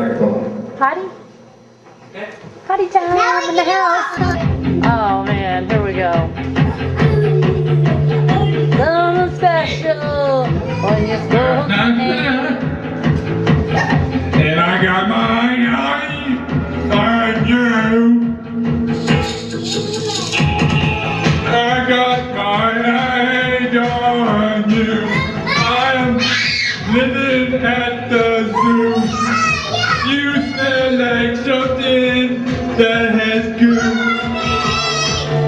Potty? Potty time in the house. Oh man, here we go. Something special when you go and I got my eye on you. I got my eye on you. I'm living at the zoo. You smell like something that has goo.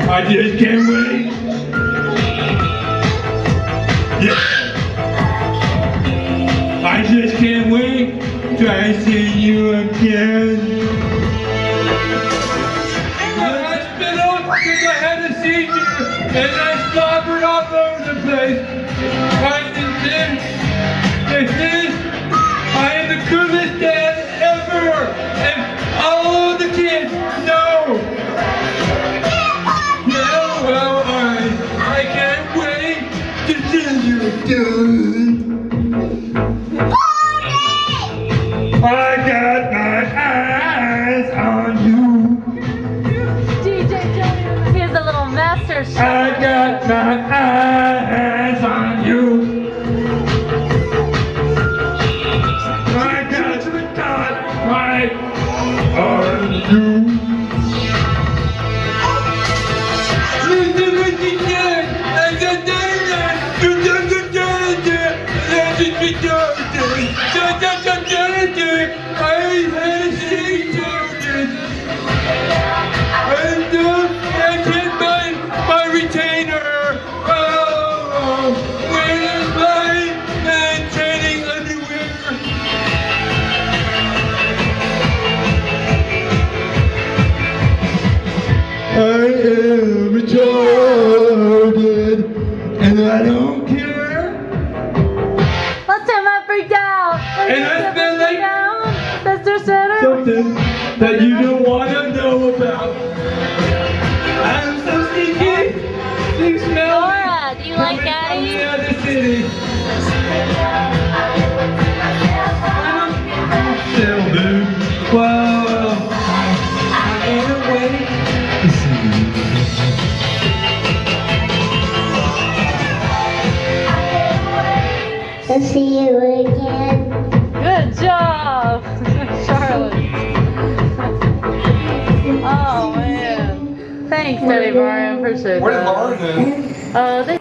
I just can't wait. Yeah. I just can't wait till I see you again. It's been on since I had a seizure and I slobbered all over the place. I am the coolest dad ever, and all the kids know. Yeah, well, I can't wait to see you again. I got my eyes on you. DJ Johnny, here's a little master shot. I got my eyes on you. I got my on you. I can't find my retainer. Oh, where's my man-training underwear? I am retarded, and I don't care. Let's him I freaked out. And I smell like Mr. Center. something that you don't want to know about. I'm so stinky. You smell Laura, do you like Daddy? from the other city. Still, dude. Whoa. I can't wait to see you. To see you again. Good job, Charlotte. Oh man. Thanks, Teddy Bar. I appreciate that. Where's Lauren then? They